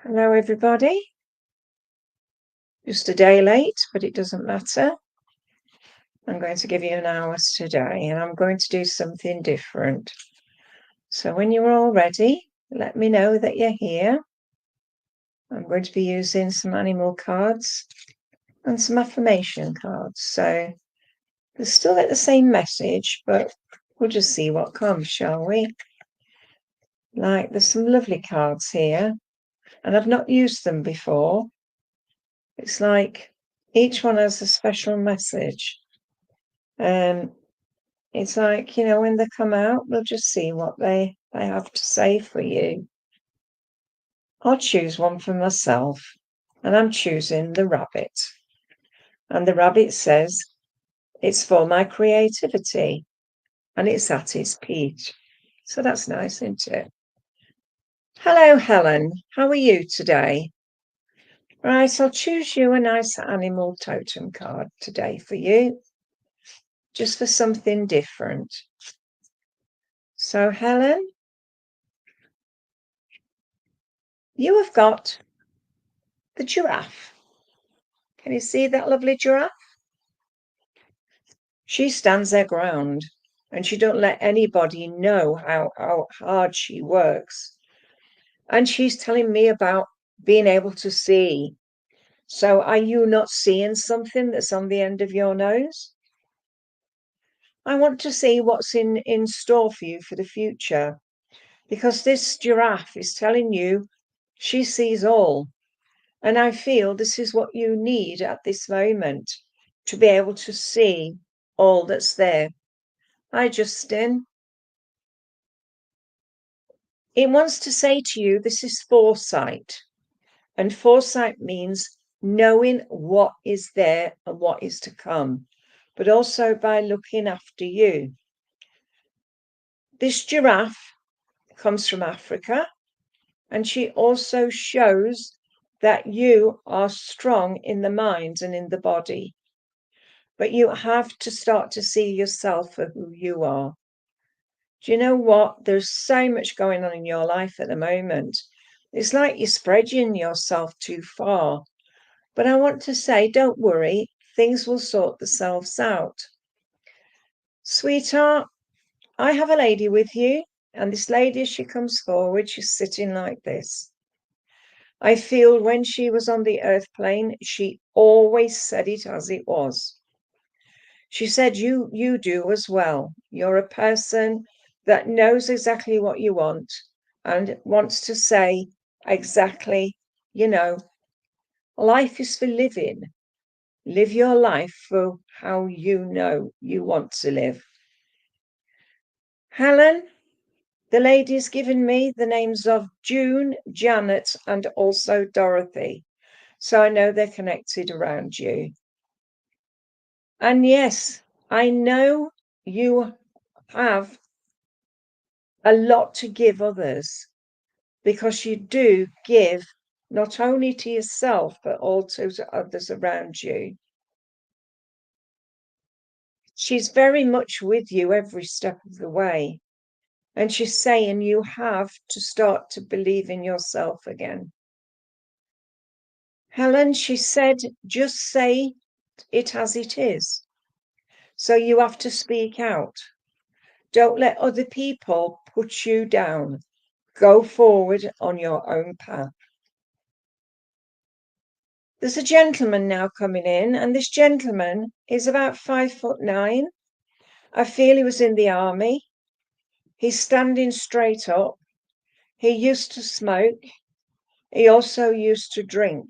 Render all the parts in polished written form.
Hello, everybody. Just a day late, but it doesn't matter. I'm going to give you an hour today, and I'm going to do something different. So when you're all ready, let me know that you're here. I'm going to be using some animal cards and some affirmation cards. So they still get the same message, but we'll just see what comes, shall we? Like, there's some lovely cards here, and I've not used them before. It's like each one has a special message. It's like, when they come out, we'll just see what they have to say for you. I'll choose one for myself, and I'm choosing the rabbit. And the rabbit says, it's for my creativity, and it's at its peak. So that's nice, isn't it? Hello, Helen. How are you today? Right, I'll choose you a nice animal totem card today for you, just for something different. So, Helen, you have got the giraffe. Can you see that lovely giraffe? She stands her ground, and she don't let anybody know how hard she works. And she's telling me about being able to see. So are you not seeing something that's on the end of your nose? I want to see what's in store for you for the future, because this giraffe is telling you she sees all. And I feel this is what you need at this moment, to be able to see all that's there. Hi, Justin. It wants to say to you, this is foresight. And foresight means knowing what is there and what is to come, but also by looking after you. This giraffe comes from Africa, and she also shows that you are strong in the mind and in the body. But you have to start to see yourself for who you are. Do you know what? There's so much going on in your life at the moment. It's like you're spreading yourself too far. But I want to say, don't worry, things will sort themselves out. Sweetheart, I have a lady with you, and this lady, as she comes forward, she's sitting like this. I feel when she was on the earth plane, she always said it as it was. She said, you do as well. You're a person that knows exactly what you want and wants to say exactly, life is for living. Live your life for how you know you want to live. Helen, the lady's given me the names of June, Janet, and also Dorothy. So I know they're connected around you. And yes, I know you have a lot to give others, because you do give not only to yourself, but also to others around you. She's very much with you every step of the way. And she's saying you have to start to believe in yourself again. Helen, she said, just say it as it is. So you have to speak out. Don't let other people put you down. Go forward on your own path. There's a gentleman now coming in, and this gentleman is about 5'9". I feel he was in the army. He's standing straight up. He used to smoke. He also used to drink.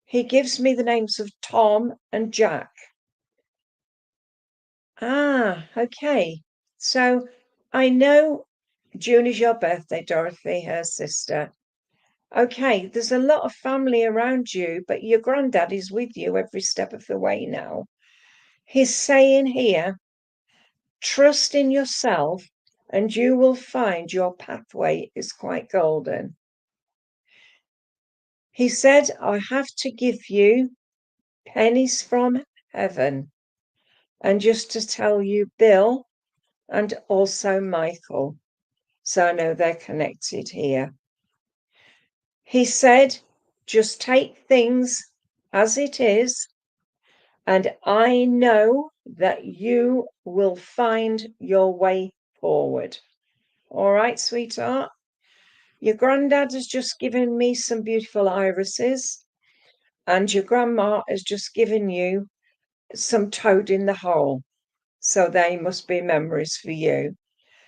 He gives me the names of Tom and Jack. Ah, okay. So I know June is your birthday, Dorothy, her sister. Okay, there's a lot of family around you, but your granddad is with you every step of the way now. He's saying here, trust in yourself and you will find your pathway is quite golden. He said, I have to give you pennies from heaven. And just to tell you, Bill and also Michael. So I know they're connected here. He said, just take things as it is, and I know that you will find your way forward. All right, sweetheart? Your granddad has just given me some beautiful irises, and your grandma has just given you some toad in the hole. So they must be memories for you.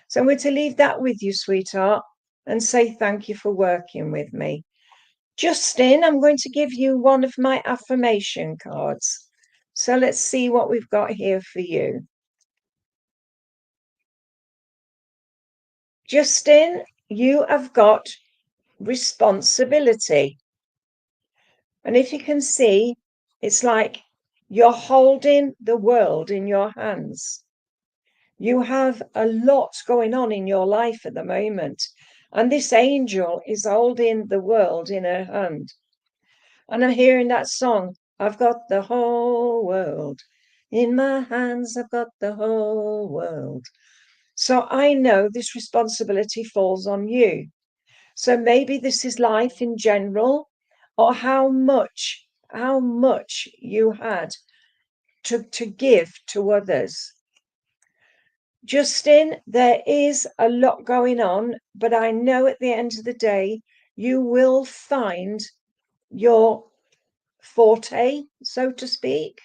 So I'm going to leave that with you, sweetheart, and say thank you for working with me. Justin, I'm going to give you one of my affirmation cards. So let's see what we've got here for you. Justin, you have got responsibility. And if you can see, it's like you're holding the world in your hands. You have a lot going on in your life at the moment. And this angel is holding the world in her hand. And I'm hearing that song, I've got the whole world in my hands. I've got the whole world. So I know this responsibility falls on you. So maybe this is life in general, or how much you had to give to others. Justin, there is a lot going on, but I know at the end of the day, you will find your forte, so to speak.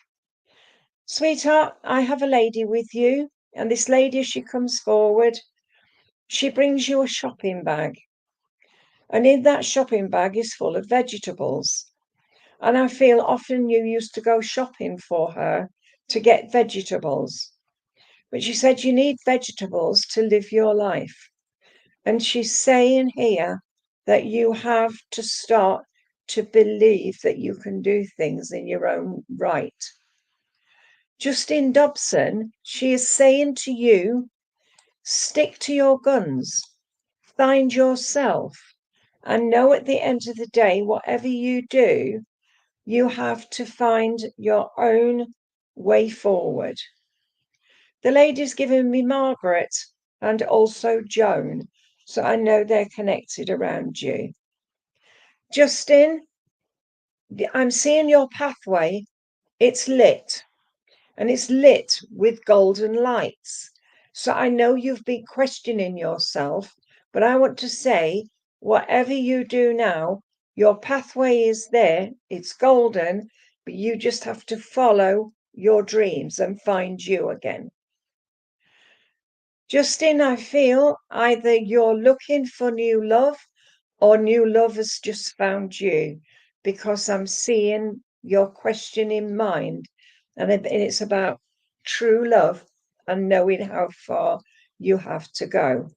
Sweetheart, I have a lady with you, and this lady, as she comes forward, she brings you a shopping bag. And in that shopping bag is full of vegetables. And I feel often you used to go shopping for her to get vegetables. But she said you need vegetables to live your life. And she's saying here that you have to start to believe that you can do things in your own right. Justine Dobson, she is saying to you, stick to your guns, find yourself, and know at the end of the day, whatever you do, you have to find your own way forward. The lady's given me Margaret and also Joan, so I know they're connected around you. Justin, I'm seeing your pathway. It's lit, and it's lit with golden lights. So I know you've been questioning yourself, but I want to say, whatever you do now, your pathway is there. It's golden, but you just have to follow your dreams and find you again. Justin, I feel either you're looking for new love or new love has just found you, because I'm seeing your questioning mind, and it's about true love and knowing how far you have to go.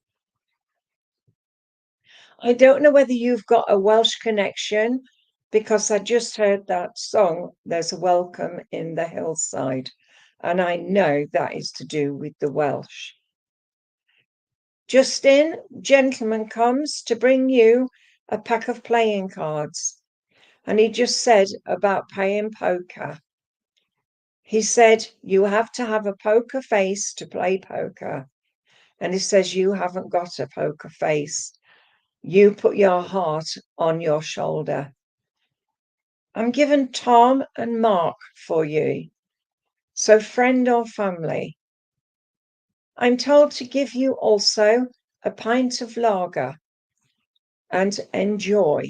I don't know whether you've got a Welsh connection, because I just heard that song, There's a Welcome in the Hillside, and I know that is to do with the Welsh. Justin, gentleman comes to bring you a pack of playing cards. And he just said about playing poker. He said, you have to have a poker face to play poker. And he says, you haven't got a poker face. You put your heart on your shoulder. I'm given Tom and Mark for you. So friend or family. I'm told to give you also a pint of lager and enjoy.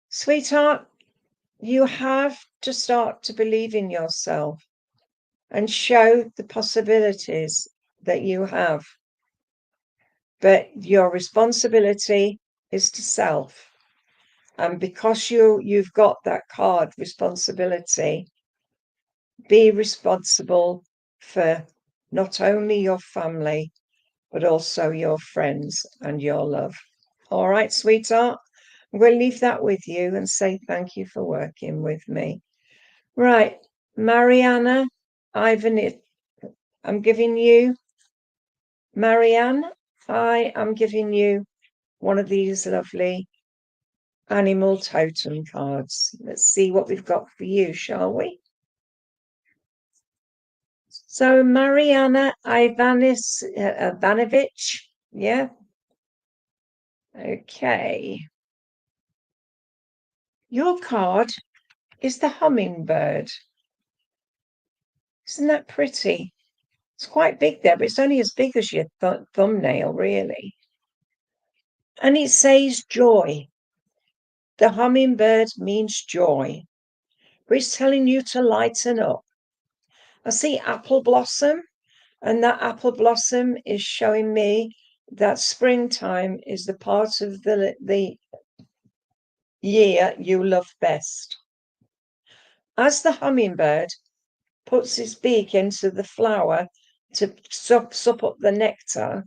Sweetheart, you have to start to believe in yourself and show the possibilities that you have. But your responsibility is to self. And because you've got that card, responsibility, be responsible for not only your family, but also your friends and your love. All right, sweetheart? I'm going to leave that with you and say thank you for working with me. Right, Mariana, Ivan, I'm giving you, Marianne, I am giving you one of these lovely animal totem cards. Let's see what we've got for you, shall we? So Mariana Ivanovich, yeah. Okay. Your card is the hummingbird. Isn't that pretty? It's quite big there, but it's only as big as your thumbnail, really. And it says joy. The hummingbird means joy, but it's telling you to lighten up. I see apple blossom, and that apple blossom is showing me that springtime is the part of the year you love best. As the hummingbird puts its beak into the flower to sup up the nectar,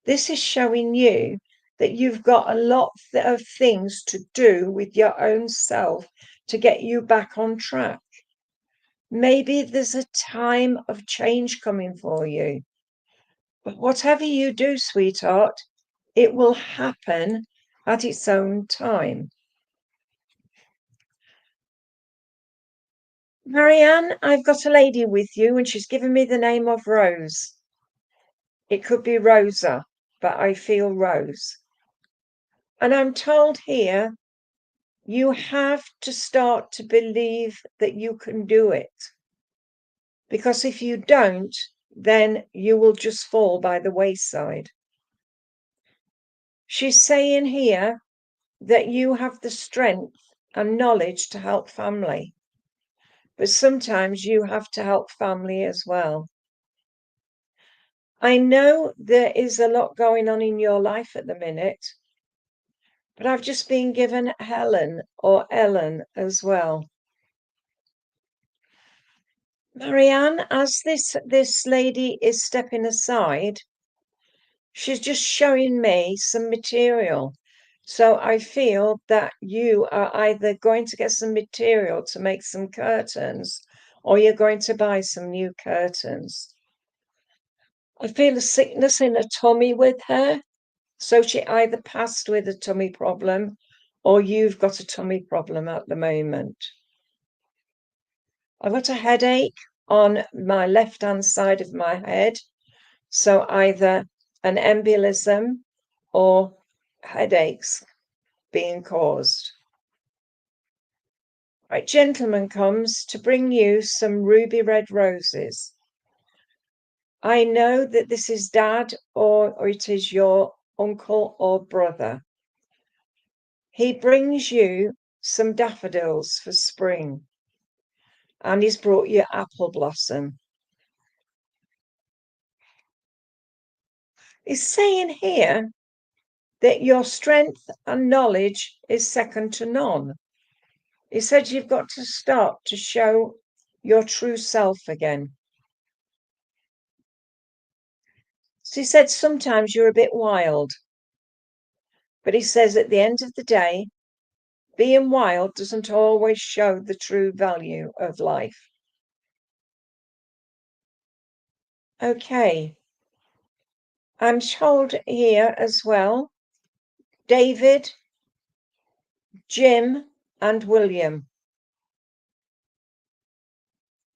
this is showing you that you've got a lot of things to do with your own self to get you back on track. Maybe there's a time of change coming for you. But whatever you do, sweetheart, it will happen at its own time. Marianne, I've got a lady with you and she's given me the name of Rose. It could be Rosa, but I feel Rose. And I'm told here, you have to start to believe that you can do it. Because if you don't, then you will just fall by the wayside. She's saying here that you have the strength and knowledge to help family. But sometimes you have to help family as well. I know there is a lot going on in your life at the minute, but I've just been given Helen or Ellen as well. Marianne, as this lady is stepping aside, she's just showing me some material. So I feel that you are either going to get some material to make some curtains or you're going to buy some new curtains. I feel a sickness in her tummy with her. So she either passed with a tummy problem or you've got a tummy problem at the moment. I've got a headache on my left-hand side of my head. So either an embolism or headaches being caused. Right, gentleman comes to bring you some ruby red roses. I know that this is dad or it is your uncle or brother. He brings you some daffodils for spring and he's brought you apple blossom. He's saying here that your strength and knowledge is second to none. He said you've got to start to show your true self again. So he said sometimes you're a bit wild. But he says at the end of the day, being wild doesn't always show the true value of life. Okay. I'm told here as well, David, Jim, and William.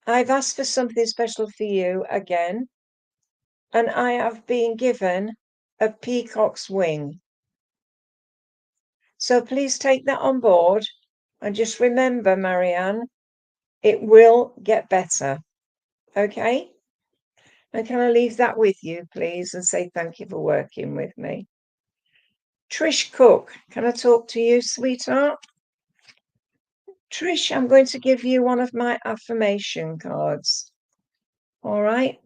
I've asked for something special for you again, and I have been given a peacock's wing. So please take that on board and just remember, Marianne, it will get better. Okay? And can I leave that with you, please, and say thank you for working with me? Trish Cook, can I talk to you, sweetheart? Trish, I'm going to give you one of my affirmation cards. All right.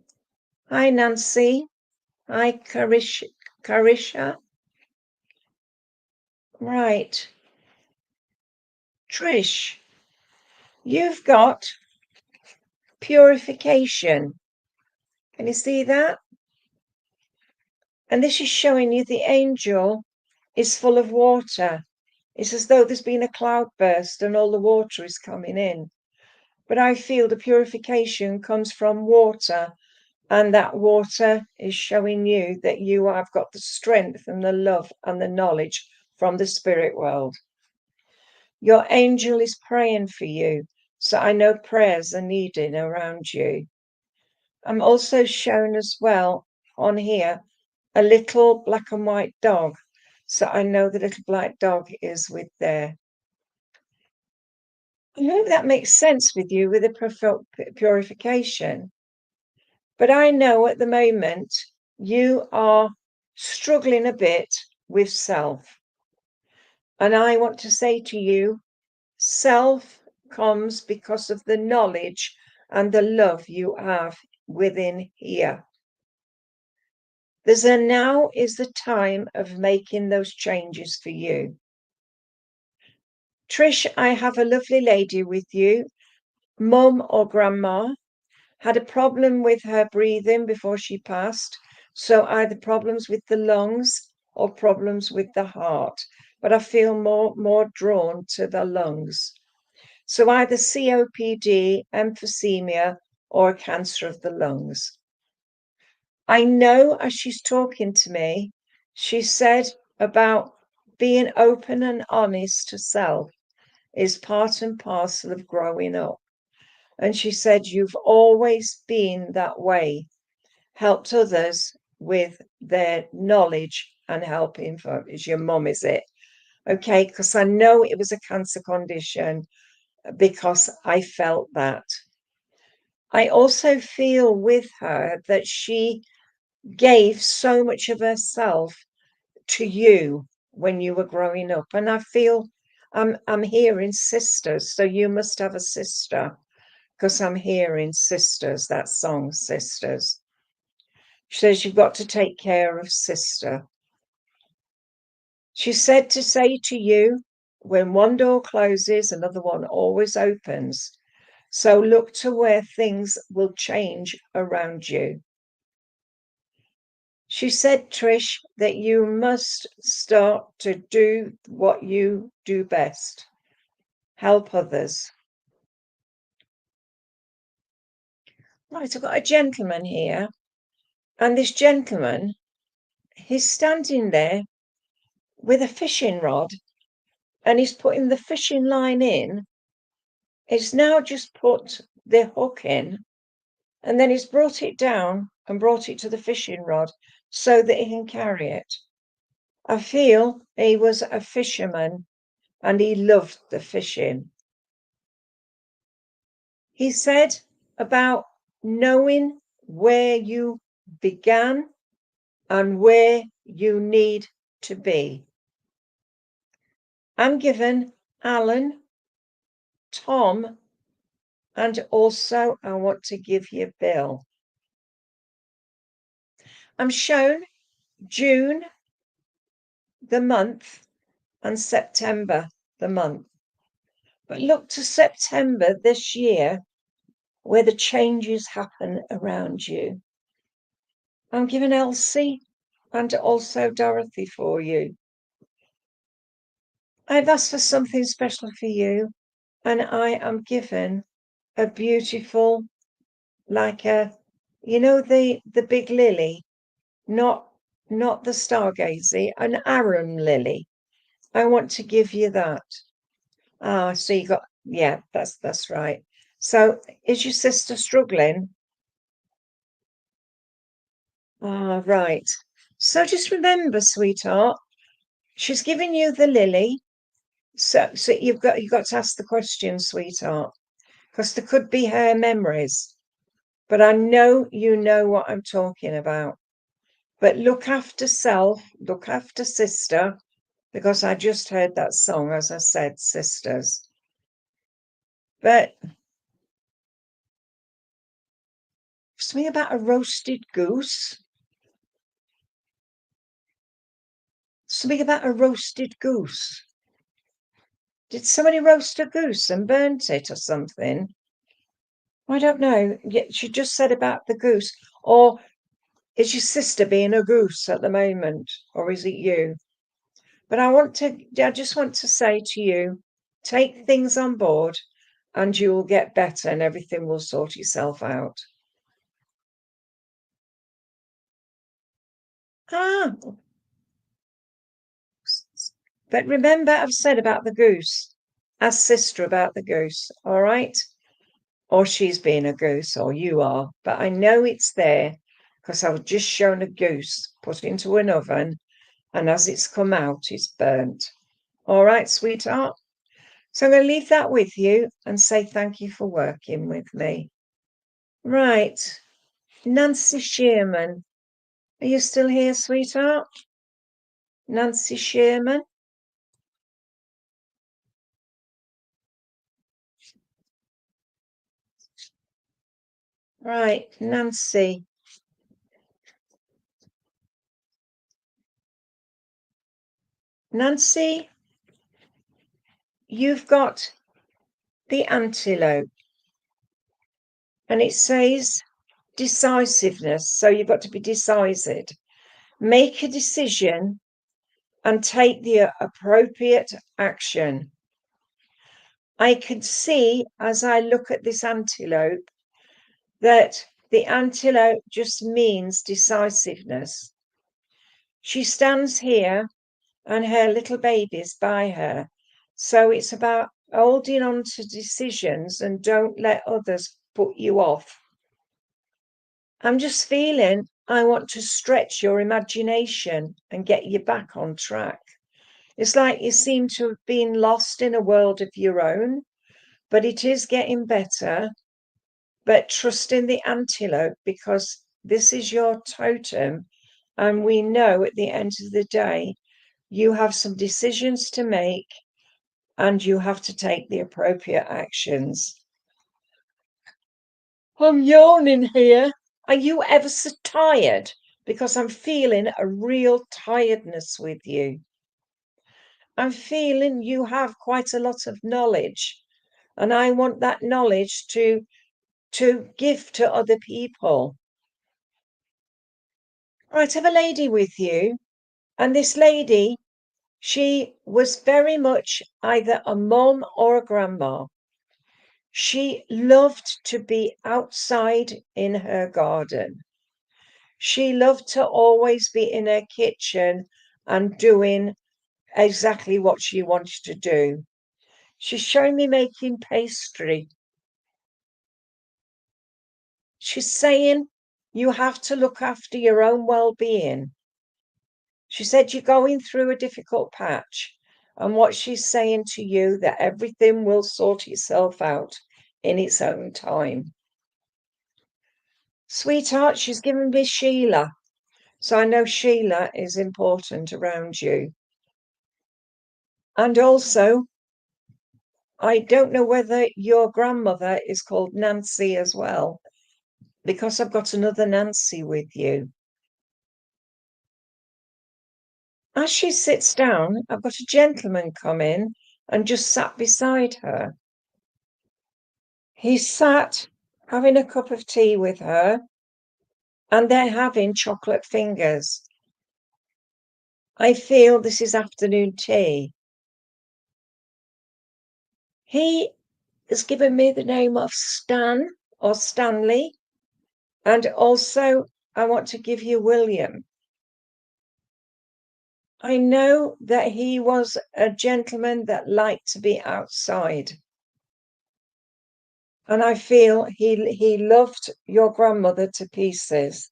Hi, Nancy. Hi, Carisha. Right. Trish, you've got purification. Can you see that? And this is showing you the angel is full of water. It's as though there's been a cloudburst and all the water is coming in. But I feel the purification comes from water, and that water is showing you that you have got the strength and the love and the knowledge from the spirit world. Your angel is praying for you, so I know prayers are needed around you. I'm also shown as well on here a little black and white dog, so I know the little black dog is with there. I hope that makes sense with you with the purification. But I know at the moment you are struggling a bit with self. And I want to say to you, self comes because of the knowledge and the love you have within here. Now is the time of making those changes for you. Trish, I have a lovely lady with you, mum or grandma, had a problem with her breathing before she passed. So either problems with the lungs or problems with the heart. But I feel more drawn to the lungs. So either COPD, emphysema, or cancer of the lungs. I know as she's talking to me, she said about being open and honest to self is part and parcel of growing up. And she said, you've always been that way, helped others with their knowledge and helping. Is your mum, is it? Okay, because I know it was a cancer condition because I felt that. I also feel with her that she gave so much of herself to you when you were growing up. And I feel I'm hearing sisters, so you must have a sister because I'm hearing sisters, that song, Sisters. She says you've got to take care of sister. She said to say to you, when one door closes, another one always opens. So look to where things will change around you. She said, Trish, that you must start to do what you do best. Help others. Right, I've got a gentleman here. And this gentleman, he's standing there with a fishing rod and he's putting the fishing line in. He's now just put the hook in and then he's brought it down and brought it to the fishing rod so that he can carry it. I feel he was a fisherman and he loved the fishing. He said about knowing where you began and where you need to be. I'm given Alan, Tom, and also I want to give you Bill. I'm shown June, the month, and September, the month. But look to September this year where the changes happen around you. I'm given Elsie and also Dorothy for you. I've asked for something special for you, and I am given a beautiful, like a, the big lily, not the stargazy, an arum lily. I want to give you that. Ah, so you got, yeah, that's right. So is your sister struggling? Ah, right. So just remember, sweetheart, she's giving you the lily. So you've got to ask the question, sweetheart, because there could be her memories. But I know you know what I'm talking about. But look after self, look after sister, because I just heard that song, as I said, Sisters. But something about a roasted goose. Something about a roasted goose. Did somebody roast a goose and burnt it or something? I don't know. She just said about the goose. Or is your sister being a goose at the moment? Or is it you? But I just want to say to you, take things on board and you will get better and everything will sort itself out. Ah, but remember I've said about the goose. Ask sister about the goose, all right? Or she's being a goose, or you are. But I know it's there because I was just shown a goose put into an oven, and as it's come out, it's burnt. All right, sweetheart? So I'm going to leave that with you and say thank you for working with me. Right. Nancy Shearman. Are you still here, sweetheart? Nancy Shearman? Right, Nancy. Nancy, you've got the antelope and it says decisiveness. So you've got to be decisive. Make a decision and take the appropriate action. I can see as I look at this antelope that the antelope just means decisiveness. She stands here and her little baby's by her. So it's about holding on to decisions and don't let others put you off. I'm just feeling I want to stretch your imagination and get you back on track. It's like you seem to have been lost in a world of your own, but it is getting better. But trust in the antelope because this is your totem. And we know at the end of the day, you have some decisions to make and you have to take the appropriate actions. I'm yawning here. Are you ever so tired? Because I'm feeling a real tiredness with you. I'm feeling you have quite a lot of knowledge, and I want that knowledge to give to other people. Right, I have a lady with you, and this lady, she was very much either a mom or a grandma. She loved to be outside in her garden. She loved to always be in her kitchen and doing exactly what she wanted to do. She's showing me making pastry. She's saying you have to look after your own well-being. She said you're going through a difficult patch, and what she's saying to you that everything will sort itself out in its own time. Sweetheart, she's given me Sheila. So I know Sheila is important around you. And also, I don't know whether your grandmother is called Nancy as well, because I've got another Nancy with you. As she sits down, I've got a gentleman come in and just sat beside her. He sat having a cup of tea with her, and they're having chocolate fingers. I feel this is afternoon tea. He has given me the name of Stan or Stanley, and also I want to give you William. I know that he was a gentleman that liked to be outside. And I feel he loved your grandmother to pieces.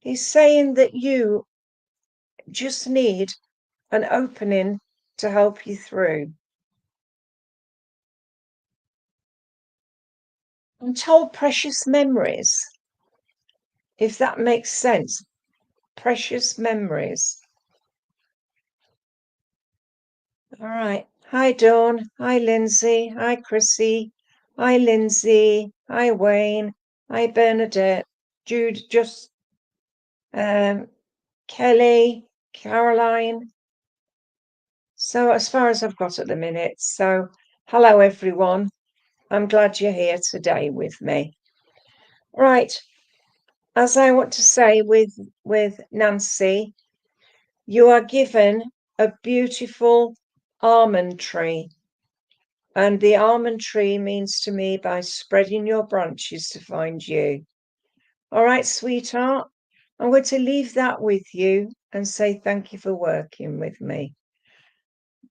He's saying that you just need an opening to help you through. I'm told precious memories, if that makes sense. Precious memories. All right. Hi, Dawn. Hi, Lindsay. Hi, Chrissy. Hi, Lindsay. Hi, Wayne. Hi, Bernadette. Jude, just Kelly, Caroline. So as far as I've got at the minute. So hello, everyone. I'm glad you're here today with me. Right. As I want to say with Nancy, you are given a beautiful almond tree. And the almond tree means to me by spreading your branches to find you. All right, sweetheart, I'm going to leave that with you and say thank you for working with me.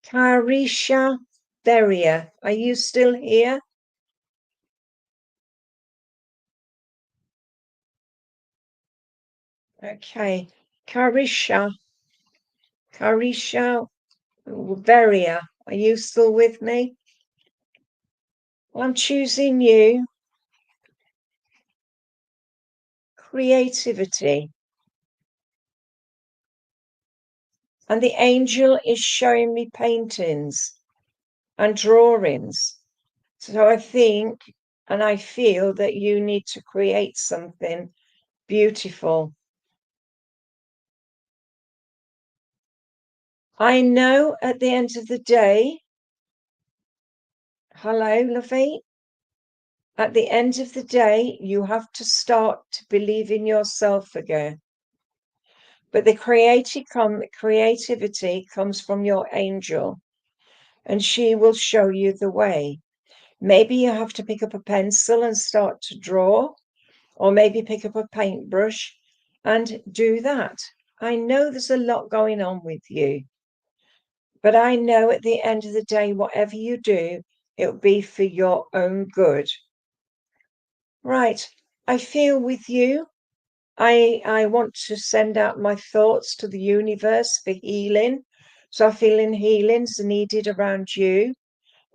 Carisha Beria, are you still here? Okay, Carisha, Carisha, Veria, are you still with me? Well, I'm choosing you. Creativity. And the angel is showing me paintings and drawings. So I think and I feel that you need to create something beautiful. I know at the end of the day, hello, Lovey. At the end of the day, you have to start to believe in yourself again. But the creativity comes from your angel, and she will show you the way. Maybe you have to pick up a pencil and start to draw, or maybe pick up a paintbrush and do that. I know there's a lot going on with you, but I know at the end of the day, whatever you do, it'll be for your own good. Right. I feel with you. I want to send out my thoughts to the universe for healing. So I feel healing's needed around you,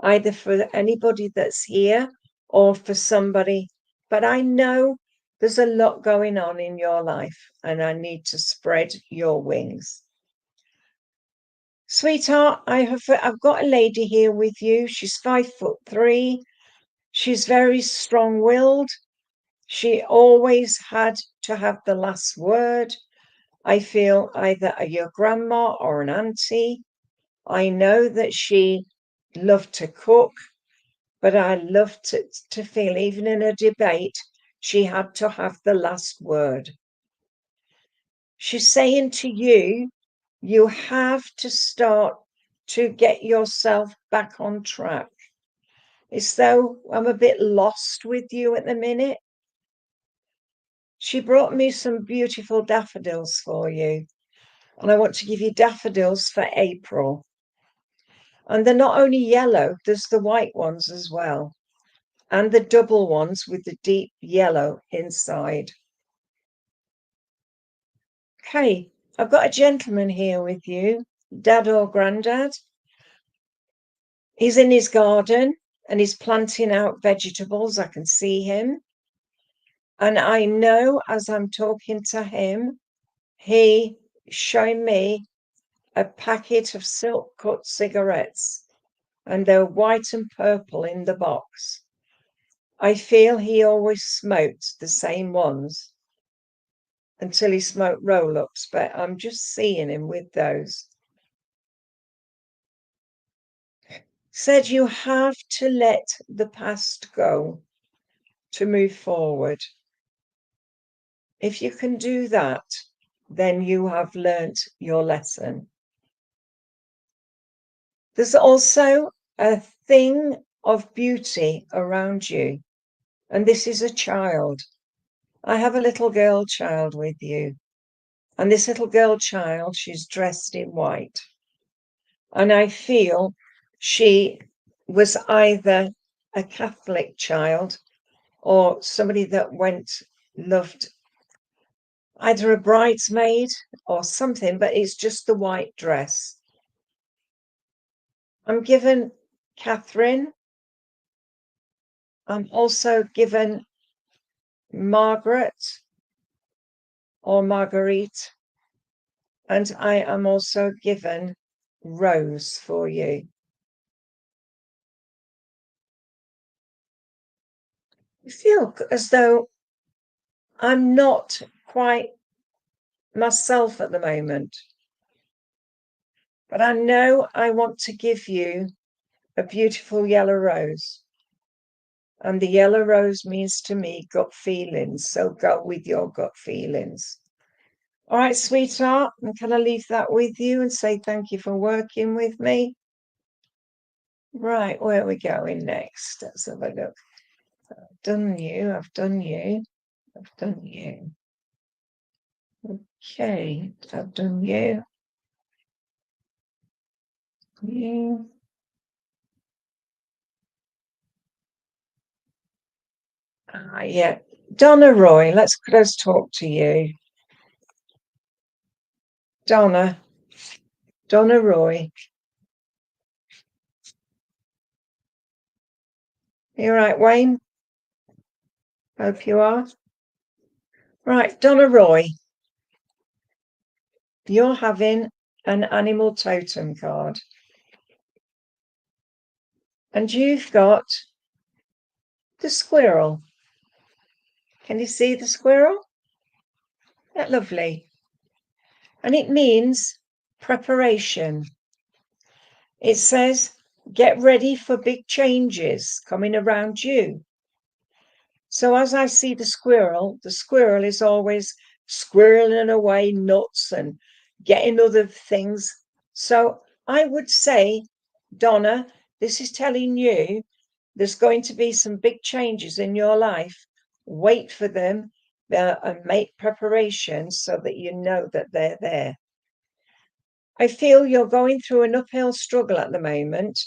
either for anybody that's here or for somebody. But I know there's a lot going on in your life and I need to spread your wings. Sweetheart, I've got a lady here with you. She's 5'3". She's very strong-willed. She always had to have the last word. I feel either your grandma or an auntie. I know that she loved to cook, but I loved to feel even in a debate, she had to have the last word. She's saying to you, you have to start to get yourself back on track. It's though I'm a bit lost with you at the minute. She brought me some beautiful daffodils for you. And I want to give you daffodils for April. And they're not only yellow, there's the white ones as well. And the double ones with the deep yellow inside. Okay, I've got a gentleman here with you, Dad or Granddad. He's in his garden and he's planting out vegetables. I can see him. And I know as I'm talking to him, he showing me a packet of silk cut cigarettes, and they're white and purple in the box. I feel he always smoked the same ones until he smoked roll-ups, but I'm just seeing him with those. Said you have to let the past go to move forward. If you can do that, then you have learnt your lesson. There's also a thing of beauty around you, and this is a child. I have a little girl child with you, and this little girl child, she's dressed in white. And I feel she was either a Catholic child or somebody that loved either a bridesmaid or something, but it's just the white dress. I'm given Catherine. I'm also given Margaret or Marguerite. And I am also given Rose for you. I feel as though I'm not quite myself at the moment. But I know I want to give you a beautiful yellow rose. And the yellow rose means to me gut feelings. So go with your gut feelings. All right, sweetheart. And can I leave that with you and say thank you for working with me? Right, where are we going next? Let's have a look. I've done you. I've done you. I've done you. Okay, I've done you. You. Yeah, Donna Roy, let's talk to you. Donna, Donna Roy. You all right, Wayne? Hope you are. Right, Donna Roy. You're having an animal totem card. And you've got the squirrel. Can you see the squirrel? That's lovely. And it means preparation. It says, get ready for big changes coming around you. So as I see the squirrel is always squirreling away nuts and getting other things. So I would say, Donna, this is telling you there's going to be some big changes in your life. Wait for them and make preparations so that you know that they're there. I feel you're going through an uphill struggle at the moment,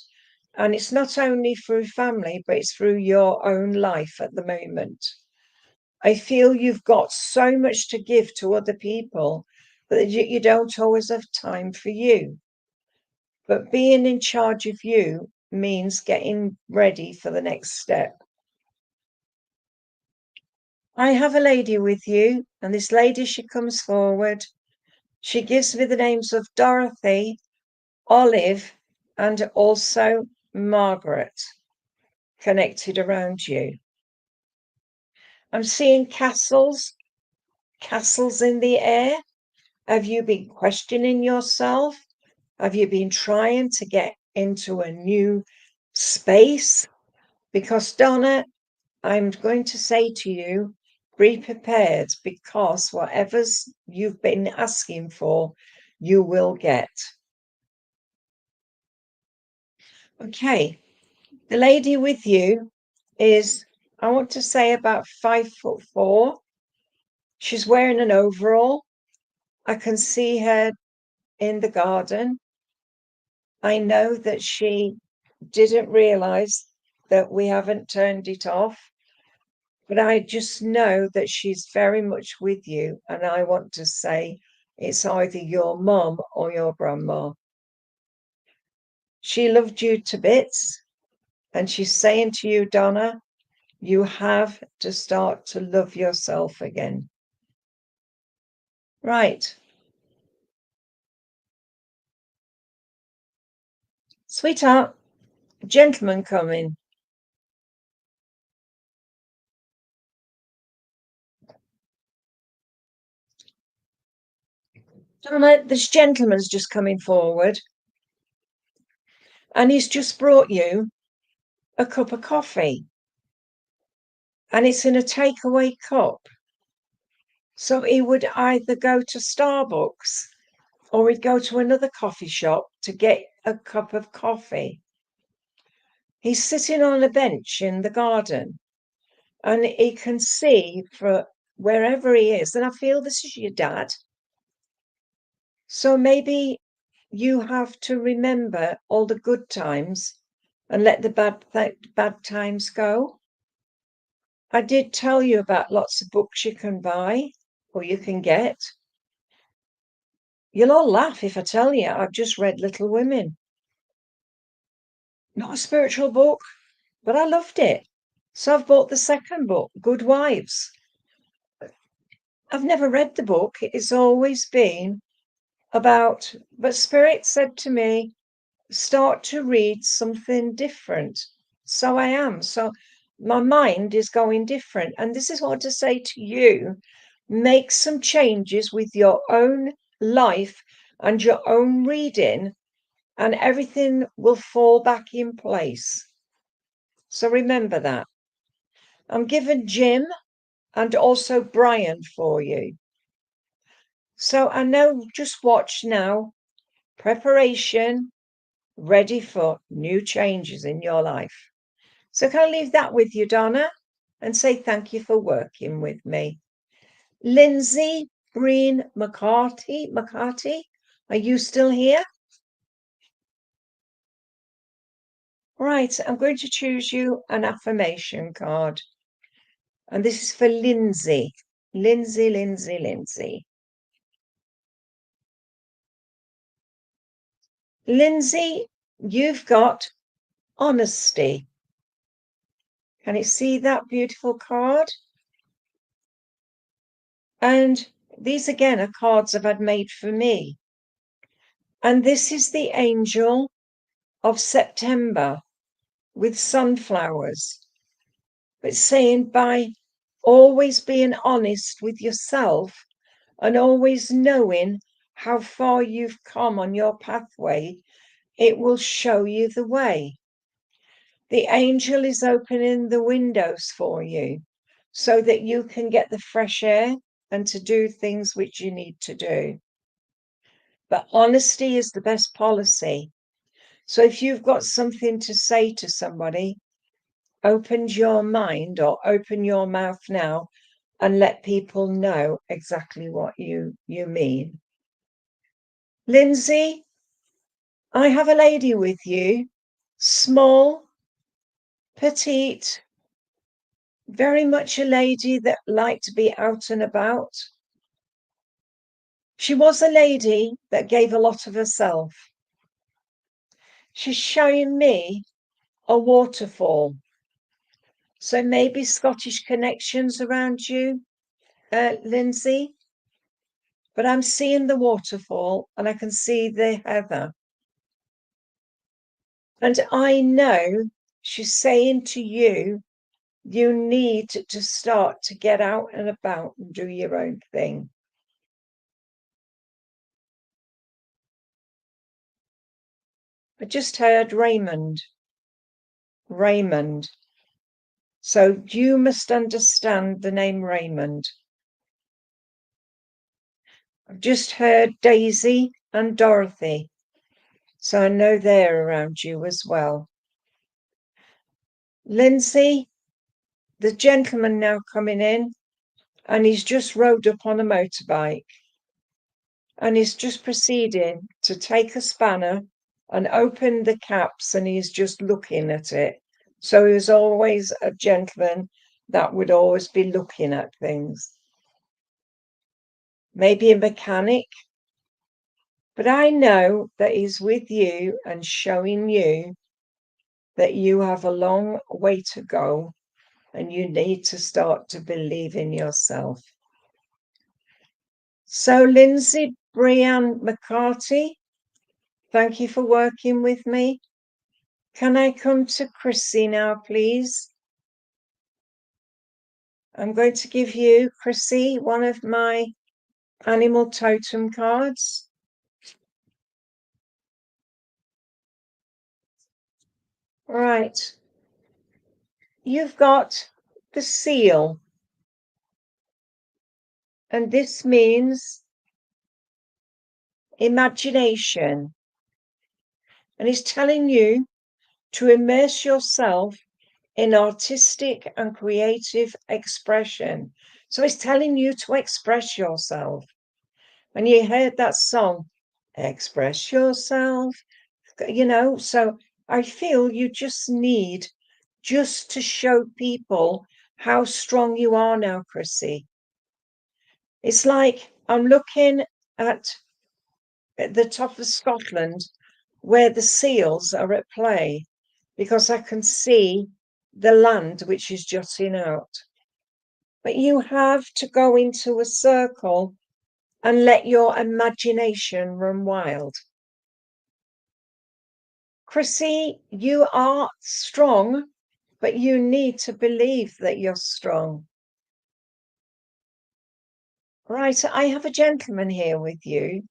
and it's not only through family, but it's through your own life at the moment. I feel you've got so much to give to other people that you don't always have time for you. But being in charge of you means getting ready for the next step. I have a lady with you, and this lady, she comes forward. She gives me the names of Dorothy, Olive, and also Margaret connected around you. I'm seeing castles in the air. Have you been questioning yourself? Have you been trying to get into a new space? Because, Donna, I'm going to say to you, be prepared, because whatever's you've been asking for, you will get. Okay, the lady with you is, I want to say, about 5'4". She's wearing an overall. I can see her in the garden. I know that she didn't realize that we haven't turned it off, but I just know that she's very much with you. And I want to say it's either your mum or your grandma. She loved you to bits, and she's saying to you, Donna, you have to start to love yourself again. Right. Sweetheart, gentleman coming. Donna, this gentleman's just coming forward, and he's just brought you a cup of coffee, and it's in a takeaway cup. So he would either go to Starbucks or he'd go to another coffee shop to get a cup of coffee. He's sitting on a bench in the garden, and he can see for wherever he is. And I feel this is your dad. So maybe you have to remember all the good times and let the bad times go. I did tell you about lots of books you can buy or you can get. You'll all laugh if I tell you I've just read Little Women. Not a spiritual book, but I loved it. So I've bought the second book, Good Wives. I've never read the book. It's always been about, but Spirit said to me, start to read something different. So I am. So my mind is going different. And this is what to say to you. Make some changes with your own life and your own reading, and everything will fall back in place. So remember that. I'm given Jim and also Brian for you. So I know, just watch now. Preparation, ready for new changes in your life. So can I leave that with you, Donna, and say thank you for working with me. Lindsay Breen McCarthy, are you still here? Right, I'm going to choose you an affirmation card. And this is for Lindsay. Lindsay. Lindsay, you've got honesty. Can you see that beautiful card? And these again are cards I've had made for me. And this is the angel of September with sunflowers. It's saying by always being honest with yourself and always knowing how far you've come on your pathway, it will show you the way. The angel is opening the windows for you so that you can get the fresh air and to do things which you need to do. But honesty is the best policy. So if you've got something to say to somebody, open your mind or open your mouth now and let people know exactly what you mean. Lindsay, I have a lady with you, small, petite, very much a lady that liked to be out and about. She was a lady that gave a lot of herself. She's showing me a waterfall. So maybe Scottish connections around you, Lindsay. But I'm seeing the waterfall and I can see the heather. And I know she's saying to you, you need to start to get out and about and do your own thing. I just heard Raymond. Raymond. So you must understand the name Raymond. I've just heard Daisy and Dorothy. So I know they're around you as well. Lindsay, the gentleman now coming in, and he's just rode up on a motorbike. And he's just proceeding to take a spanner and open the caps, and he's just looking at it. So he was always a gentleman that would always be looking at things. Maybe a mechanic. But I know that he's with you and showing you that you have a long way to go and you need to start to believe in yourself. So, Lindsay Brianne McCarthy, thank you for working with me. Can I come to Chrissy now, please? I'm going to give you, Chrissy, one of my animal totem cards. Right. You've got the seal. And this means imagination. And it's telling you to immerse yourself in artistic and creative expression. So it's telling you to express yourself. And you heard that song, Express Yourself, so I feel you just need just to show people how strong you are now, Chrissy. It's like I'm looking at the top of Scotland where the seals are at play because I can see the land which is jutting out. But you have to go into a circle and let your imagination run wild. Chrissy, you are strong, but you need to believe that you're strong. Right, I have a gentleman here with you.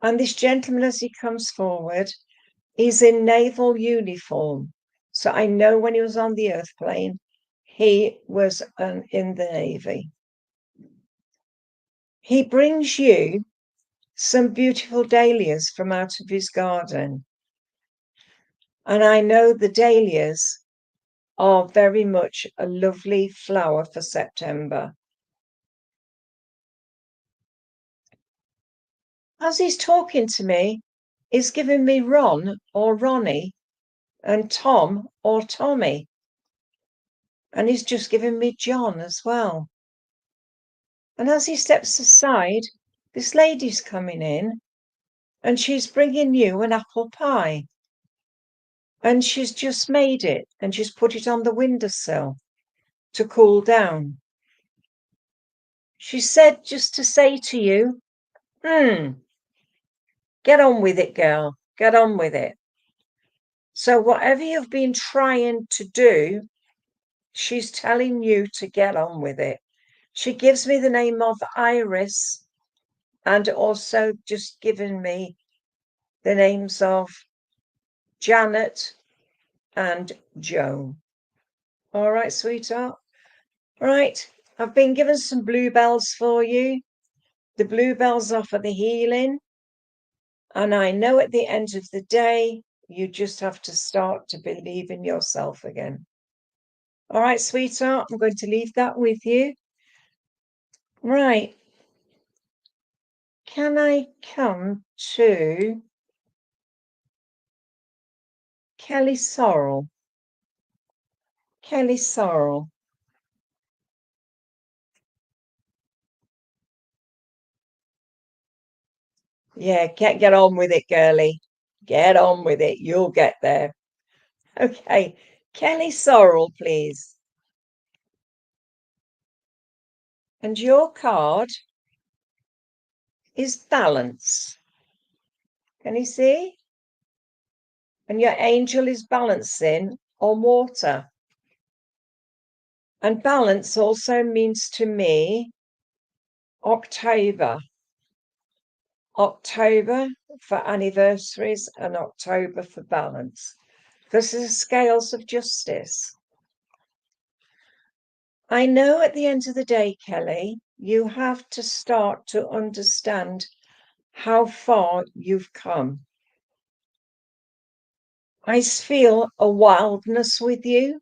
And this gentleman, as he comes forward, is in naval uniform. So I know when he was on the earth plane, he was in the Navy. He brings you some beautiful dahlias from out of his garden. And I know the dahlias are very much a lovely flower for September. As he's talking to me, he's giving me Ron or Ronnie and Tom or Tommy. And he's just giving me John as well. And as he steps aside, this lady's coming in and she's bringing you an apple pie. And she's just made it and she's put it on the windowsill to cool down. She said just to say to you, get on with it, girl. Get on with it. So whatever you've been trying to do, she's telling you to get on with it. She gives me the name of Iris and also just given me the names of Janet and Joan. All right, sweetheart. Right, I've been given some bluebells for you. The bluebells are for the healing. And I know at the end of the day, you just have to start to believe in yourself again. All right, sweetheart, I'm going to leave that with you. Right. Can I come to Kelly Sorrel? Kelly Sorrel. Yeah, get on with it, girlie. Get on with it. You'll get there. Okay. Kelly Sorrel, please. And your card is balance. Can you see? And your angel is balancing on water. And balance also means to me October. October for anniversaries and October for balance. This is scales of justice. I know at the end of the day, Kelly, you have to start to understand how far you've come. I feel a wildness with you.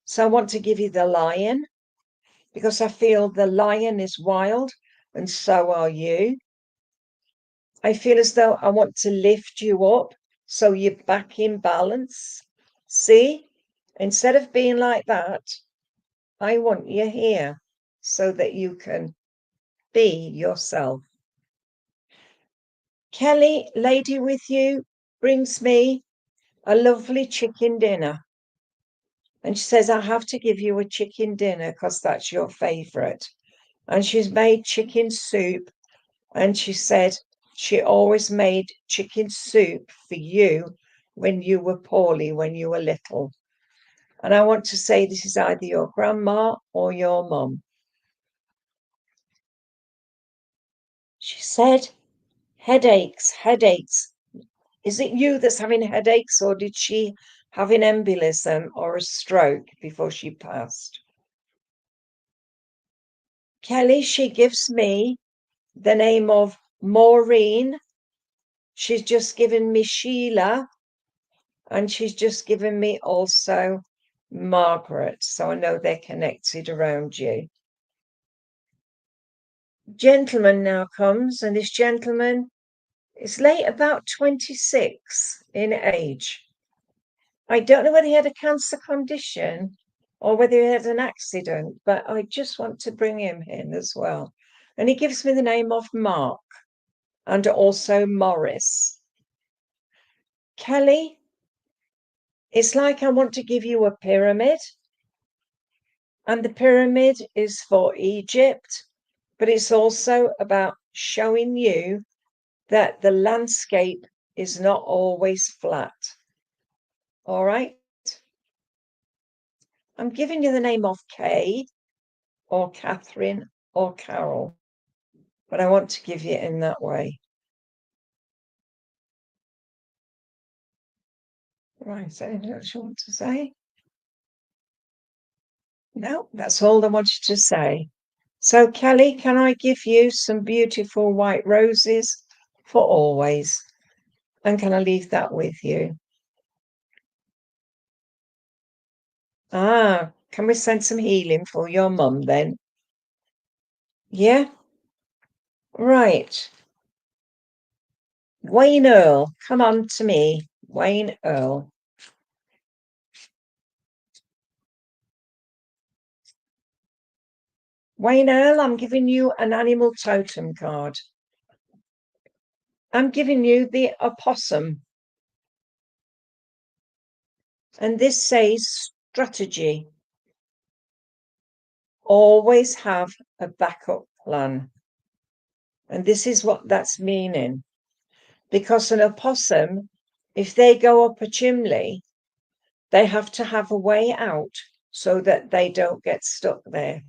So I want to give you the lion because I feel the lion is wild and so are you. I feel as though I want to lift you up so you're back in balance. See, instead of being like that, I want you here so that you can be yourself. Kelly, lady with you, brings me a lovely chicken dinner. And she says, I have to give you a chicken dinner because that's your favorite. And she's made chicken soup. And she said she always made chicken soup for you when you were poorly, when you were little. And I want to say this is either your grandma or your mum. She said, headaches, headaches. Is it you that's having headaches, or did she have an embolism or a stroke before she passed? Kelly, she gives me the name of Maureen. She's just given me Sheila, and she's just given me also Margaret. So I know they're connected around you. Gentleman now comes, and this gentleman is late, about 26 in age. I don't know whether he had a cancer condition or whether he had an accident, but I just want to bring him in as well. And he gives me the name of Mark and also Morris. Kelly, it's like I want to give you a pyramid. And the pyramid is for Egypt, but it's also about showing you that the landscape is not always flat. All right. I'm giving you the name of Kay or Catherine or Carol, but I want to give you it in that way. Right, anything else you want to say? No, that's all I wanted to say. So, Kelly, can I give you some beautiful white roses for always? And can I leave that with you? Ah, can we send some healing for your mum then? Yeah? Right. Wayne Earl, come on to me. Wayne Earl. Wayne Earl, I'm giving you an animal totem card. I'm giving you the opossum. And this says strategy. Always have a backup plan. And this is what that's meaning. Because an opossum, if they go up a chimney, they have to have a way out so that they don't get stuck there.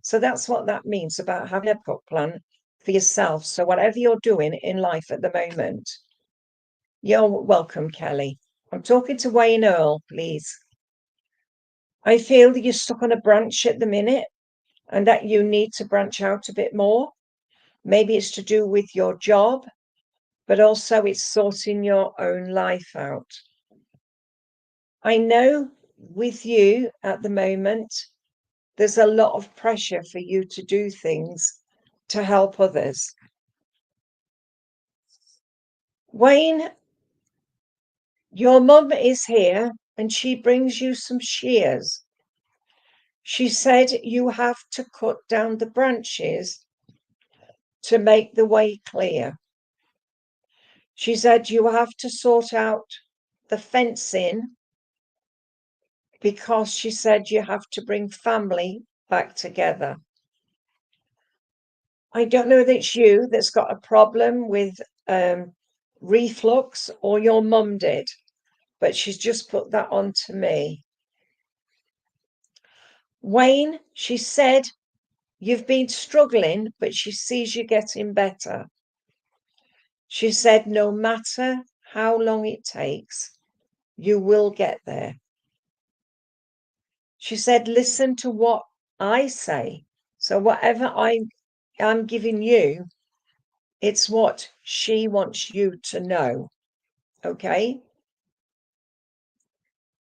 So that's what that means about having a backup plan for yourself. So whatever you're doing in life at the moment, you're welcome, Kelly. I'm talking to Wayne Earl, please. I feel that you're stuck on a branch at the minute and that you need to branch out a bit more. Maybe it's to do with your job, but also it's sorting your own life out. I know with you at the moment, there's a lot of pressure for you to do things to help others. Wayne, your mum is here and she brings you some shears. She said you have to cut down the branches to make the way clear. She said you have to sort out the fencing because she said you have to bring family back together. I don't know that it's you that's got a problem with reflux or your mum did, but she's just put that on to me. Wayne, she said you've been struggling, but she sees you getting better. She said no matter how long it takes, you will get there. She said, listen to what I say. So whatever I'm giving you, it's what she wants you to know. Okay?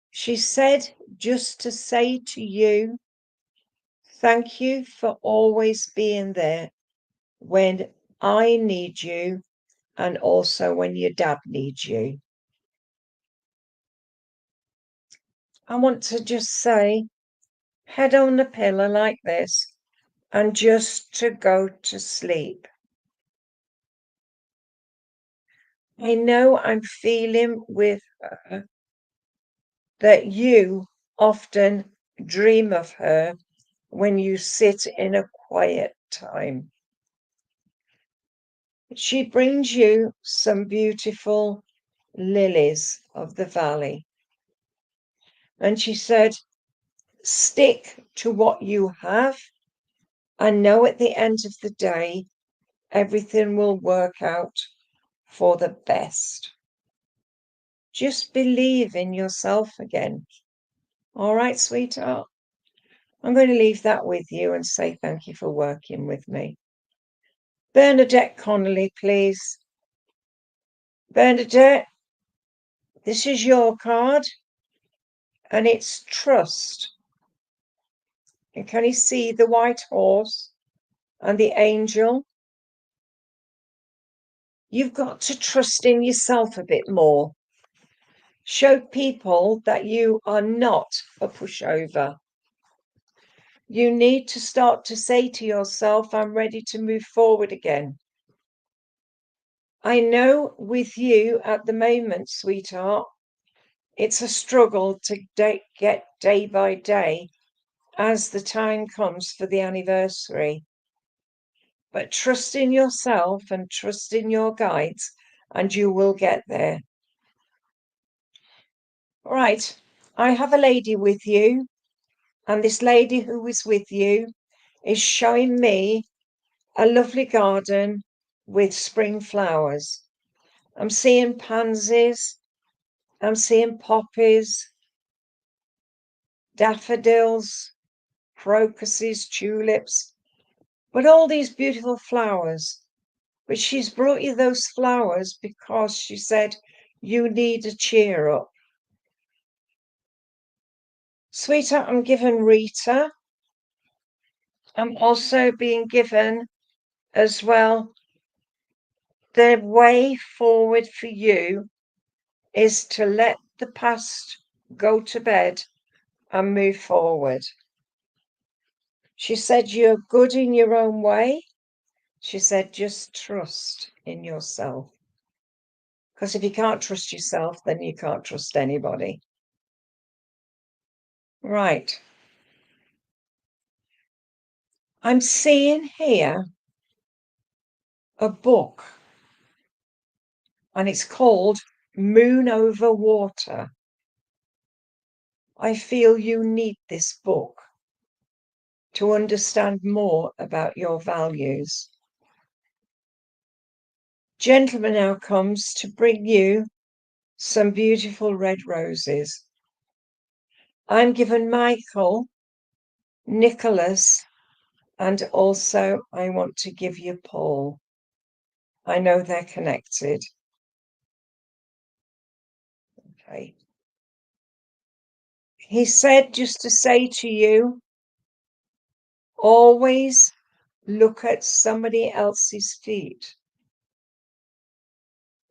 She said just to say to you, thank you for always being there when I need you and also when your dad needs you. I want to just say, head on the pillow like this and just to go to sleep. I know I'm feeling with her that you often dream of her when you sit in a quiet time. She brings you some beautiful lilies of the valley. And she said, stick to what you have and know at the end of the day, everything will work out for the best. Just believe in yourself again. All right, sweetheart. I'm going to leave that with you and say thank you for working with me. Bernadette Connolly, please. Bernadette, this is your card and it's trust. And can you see the white horse and the angel? You've got to trust in yourself a bit more. Show people that you are not a pushover. You need to start to say to yourself, I'm ready to move forward again. I know with you at the moment, sweetheart, it's a struggle to get day by day as the time comes for the anniversary. But trust in yourself and trust in your guides, and you will get there. Right, I have a lady with you, and this lady who is with you is showing me a lovely garden with spring flowers. I'm seeing pansies, I'm seeing poppies, daffodils, crocuses, tulips, but all these beautiful flowers. But she's brought you those flowers because she said you need a cheer up. Sweetheart, I'm given Rita. I'm also being given as well the way forward for you is to let the past go to bed and move forward. She said you're good in your own way She said, just trust in yourself. Because if you can't trust yourself, then you can't trust anybody. Right. I'm seeing here a book, and it's called Moon Over Water. I feel you need this book to understand more about your values. Gentleman now comes to bring you some beautiful red roses. I'm given Michael, Nicholas, and also I want to give you Paul. I know they're connected. Okay. He said just to say to you, always look at somebody else's feet.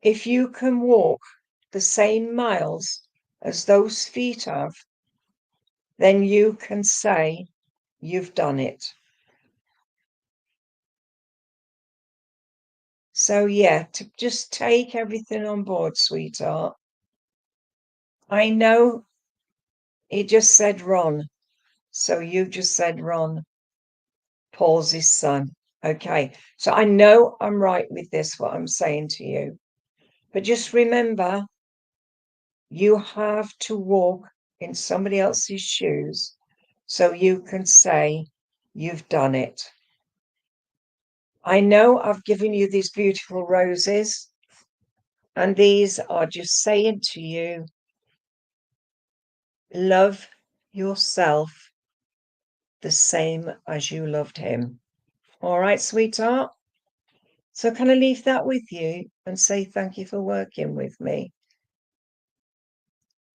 If you can walk the same miles as those feet have, then you can say you've done it. So yeah, to just take everything on board, sweetheart. I know he just said Ron, so you just said Ron, Paul's his son. Okay, so I know I'm right with this, what I'm saying to you. But just remember, you have to walk in somebody else's shoes so you can say you've done it. I know I've given you these beautiful roses, and these are just saying to you, love yourself the same as you loved him. All right, sweetheart? So can I leave that with you and say thank you for working with me?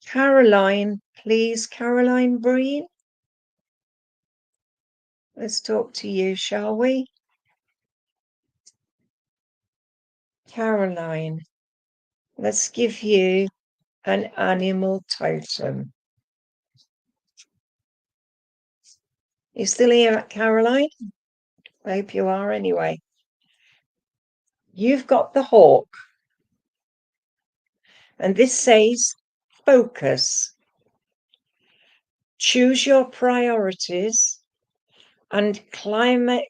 Caroline, please, Caroline Breen. Let's talk to you, shall we? Caroline, let's give you an animal totem. You still here, Caroline? I hope you are anyway. You've got the hawk. And this says focus. Choose your priorities and climinate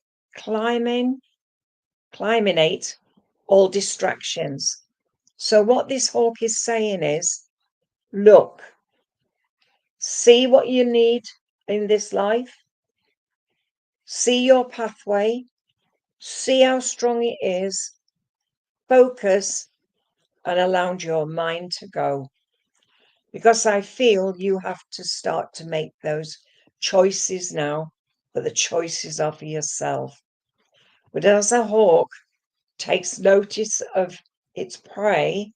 all distractions. So what this hawk is saying is, look, see what you need in this life, see your pathway, see how strong it is, focus and allow your mind to go. Because I feel you have to start to make those choices now, but the choices are for yourself. But as a hawk takes notice of its prey,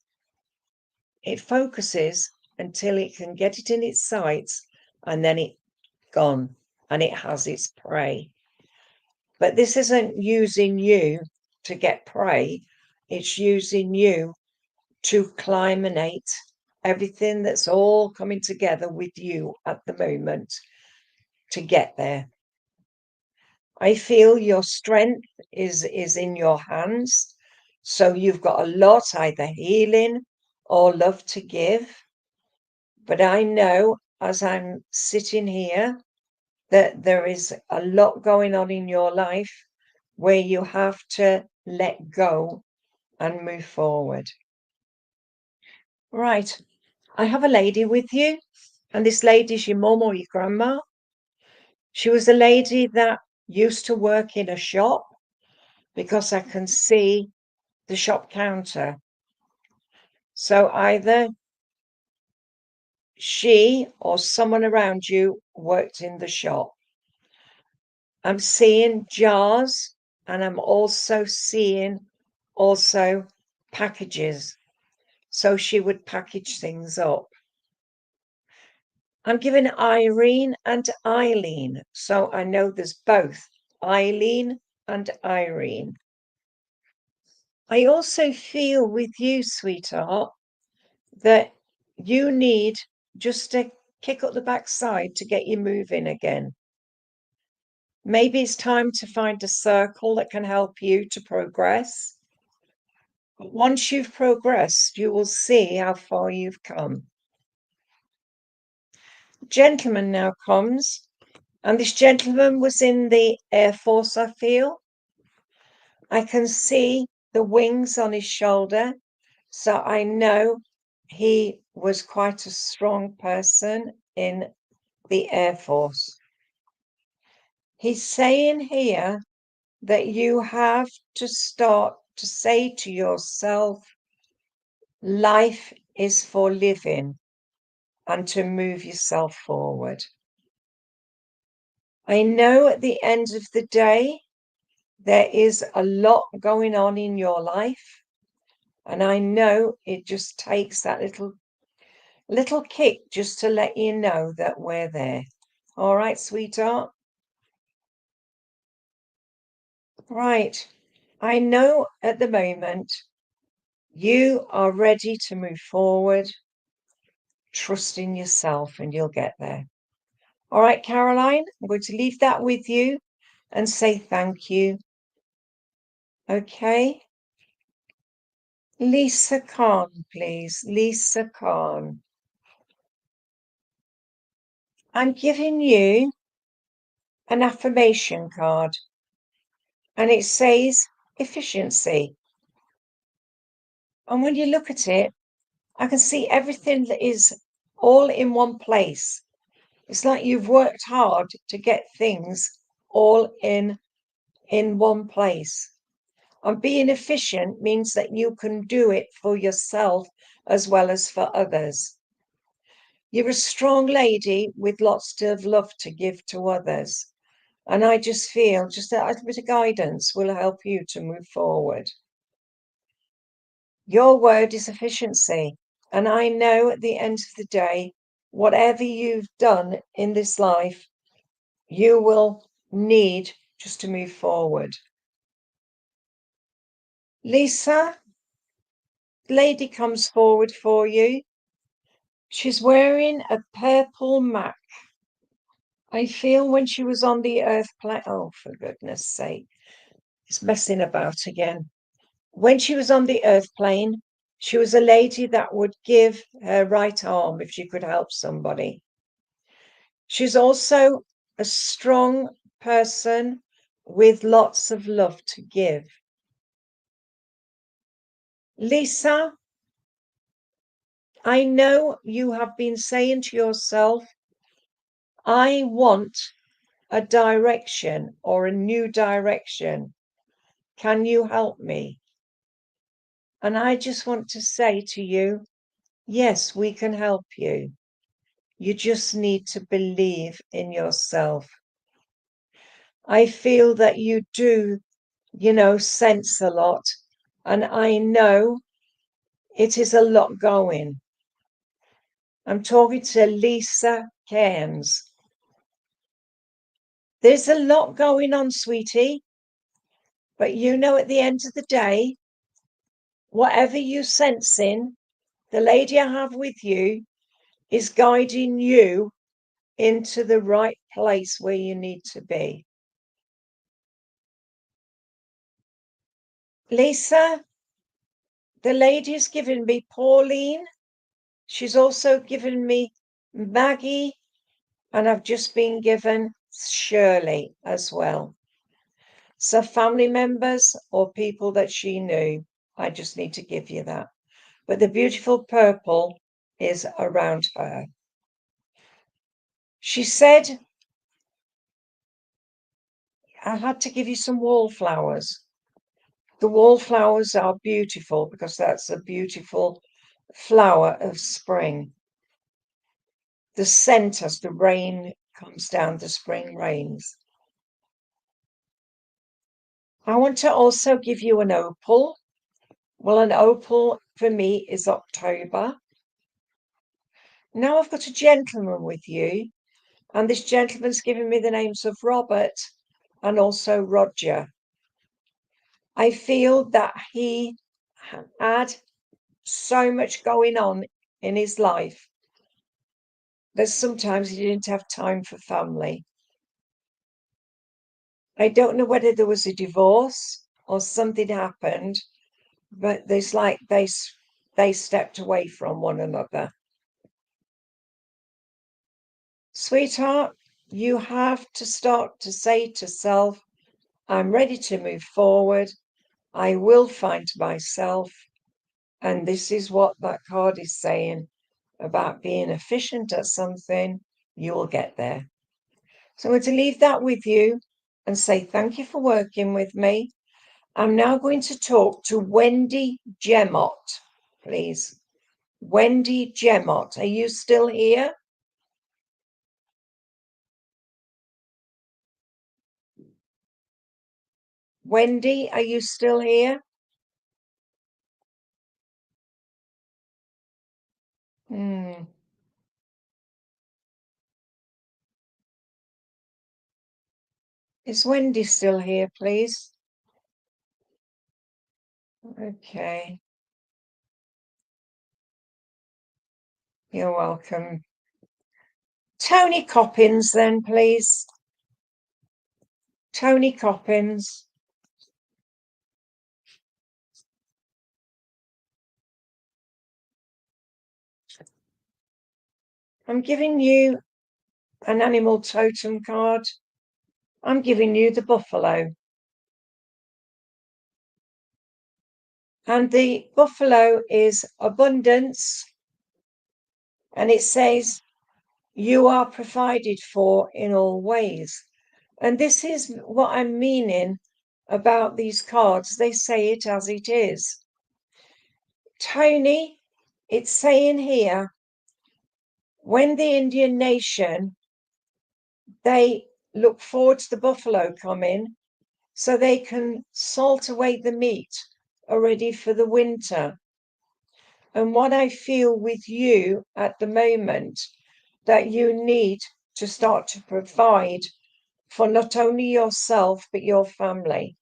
it focuses until it can get it in its sights, and then it's gone and it has its prey. But this isn't using you to get prey, it's using you to climinate everything that's all coming together with you at the moment to get there. I feel your strength is in your hands. So you've got a lot, either healing or love to give. But I know as I'm sitting here that there is a lot going on in your life where you have to let go and move forward. Right. I have a lady with you, and this lady's your mum or your grandma. She was a lady that used to work in a shop because I can see the shop counter. So either she or someone around you worked in the shop. I'm seeing jars, and I'm also seeing packages. So she would package things up. I'm given Irene and Eileen, so I know there's both Eileen and Irene. I also feel with you, sweetheart, that you need just a kick up the backside to get you moving again. Maybe it's time to find a circle that can help you to progress. But once you've progressed, you will see how far you've come. Gentleman now comes, and this gentleman was in the Air Force, I feel. I can see the wings on his shoulder, so I know he was quite a strong person in the Air Force. He's saying here that you have to start to say to yourself, life is for living, and to move yourself forward. I know at the end of the day, there is a lot going on in your life. And I know it just takes that little kick just to let you know that we're there. All right, sweetheart? Right. I know at the moment you are ready to move forward. Trust in yourself and you'll get there. All right, Caroline, I'm going to leave that with you and say thank you. Okay. Lisa Khan, please. Lisa Khan. I'm giving you an affirmation card and it says efficiency. And when you look at it, I can see everything that is all in one place. It's like you've worked hard to get things all in one place. And being efficient means that you can do it for yourself as well as for others. You're a strong lady with lots of love to give to others. And I just feel just a little bit of guidance will help you to move forward. Your word is efficiency. And I know at the end of the day, whatever you've done in this life, you will need just to move forward. Lisa, lady comes forward for you. She's wearing a purple mac. I feel when she was on the earth planet, oh, for goodness sake, it's messing about again. When she was on the earth plane, she was a lady that would give her right arm if she could help somebody. She's also a strong person with lots of love to give. Lisa, I know you have been saying to yourself, I want a direction or a new direction. Can you help me? And I just want to say to you, yes, we can help you. You just need to believe in yourself. I feel that you do, sense a lot. And I know it is a lot going. I'm talking to Lisa Cairns. There's a lot going on, sweetie. But at the end of the day, whatever you're sensing, the lady I have with you is guiding you into the right place where you need to be. Lisa, the lady's given me Pauline. She's also given me Maggie, and I've just been given Shirley as well. So family members or people that she knew, I just need to give you that. But the beautiful purple is around her. She said, I had to give you some wallflowers. The wallflowers are beautiful because that's a beautiful flower of spring. The scent as the rain comes down, the spring rains. I want to also give you an opal. Well, an opal for me is October. Now I've got a gentleman with you, and this gentleman's given me the names of Robert and also Roger. I feel that he had so much going on in his life that sometimes he didn't have time for family. I don't know whether there was a divorce or something happened, but there's like they stepped away from one another. Sweetheart, you have to start to say to self, I'm ready to move forward. I will find myself. And this is what that card is saying about being efficient at something. You will get there. So I'm going to leave that with you and say thank you for working with me. I'm now going to talk to Wendy Gemott, please. Wendy Gemott, are you still here? Wendy, are you still here? Is Wendy still here, please? Okay. You're welcome. Tony Coppins, then, please. Tony Coppins. I'm giving you an animal totem card. I'm giving you the buffalo. And the buffalo is abundance. And it says, you are provided for in all ways. And this is what I'm meaning about these cards. They say it as it is. Tony, it's saying here, when the Indian nation, they look forward to the buffalo coming so they can salt away the meat already for the winter. And what I feel with you at the moment, that you need to start to provide for not only yourself, but your family.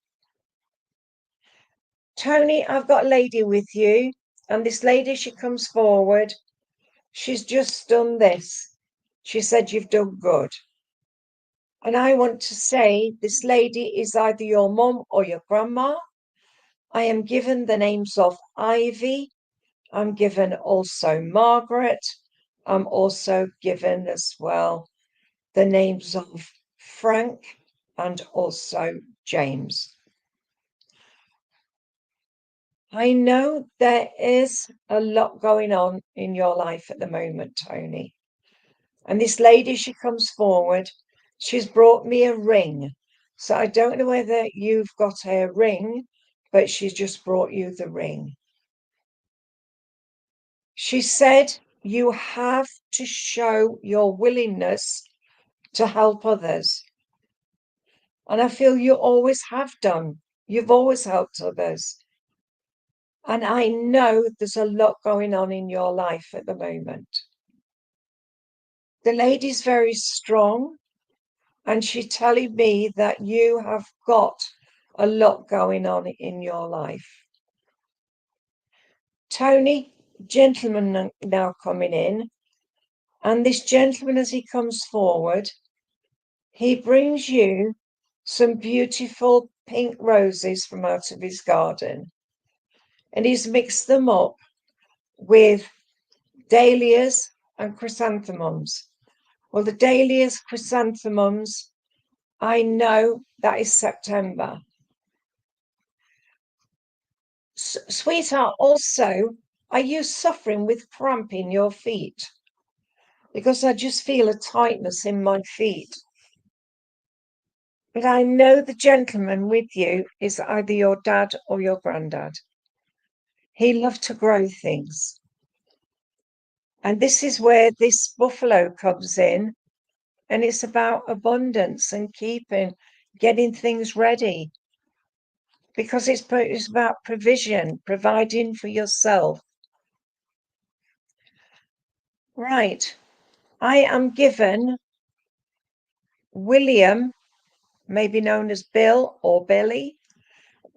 Tony, I've got a lady with you, and this lady, she comes forward. She's just done this. She said, you've done good. And I want to say this lady is either your mum or your grandma. I am given the names of Ivy. I'm given also Margaret. I'm also given as well the names of Frank and also James. I know there is a lot going on in your life at the moment, Tony. And this lady, she comes forward. She's brought me a ring. So I don't know whether you've got a ring, but she's just brought you the ring. She said you have to show your willingness to help others. And I feel you always have done. You've always helped others. And I know there's a lot going on in your life at the moment. The lady's very strong, and she's telling me that you have got a lot going on in your life. Tony, gentleman now coming in, and this gentleman, as he comes forward, he brings you some beautiful pink roses from out of his garden. And he's mixed them up with dahlias and chrysanthemums. Well, the dahlias, chrysanthemums, I know that is September. Sweetheart, also, are you suffering with cramp in your feet? Because I just feel a tightness in my feet. But I know the gentleman with you is either your dad or your granddad. He loved to grow things. And this is where this buffalo comes in. And it's about abundance and getting things ready. Because it's about provision, providing for yourself. Right. I am given William, maybe known as Bill or Billy.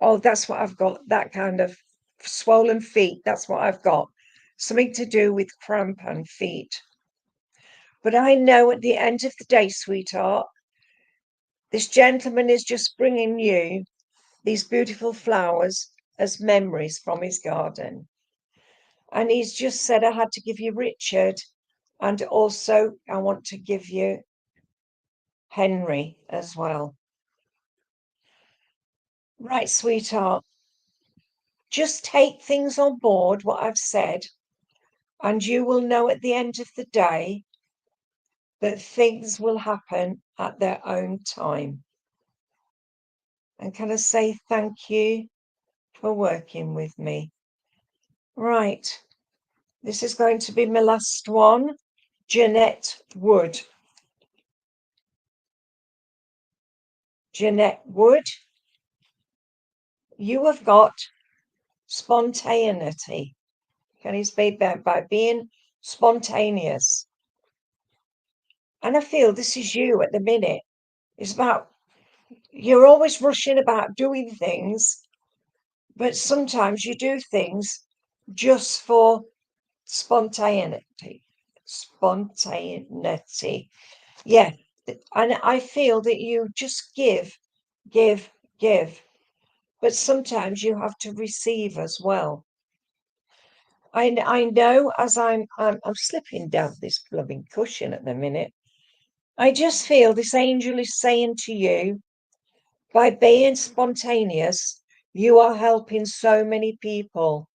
Oh, that's what I've got. That kind of swollen feet. That's what I've got. Something to do with cramp and feet. But I know at the end of the day, sweetheart, This gentleman is just bringing you these beautiful flowers as memories from his garden. And he's just said, I had to give you Richard, and also I want to give you Henry as well. Right, sweetheart. Just take things on board, what I've said, and you will know at the end of the day that things will happen at their own time. And can I say thank you for working with me? Right, this is going to be my last one. Jeanette Wood. Jeanette Wood, you have got spontaneity. Can you speak by being spontaneous? And I feel this is you at the minute. It's about, you're always rushing about doing things, but sometimes you do things just for spontaneity. Spontaneity. Yeah. And I feel that you just give, give. But sometimes you have to receive as well. I know as I'm slipping down this blooming cushion at the minute. I just feel this angel is saying to you, by being spontaneous, you are helping so many people.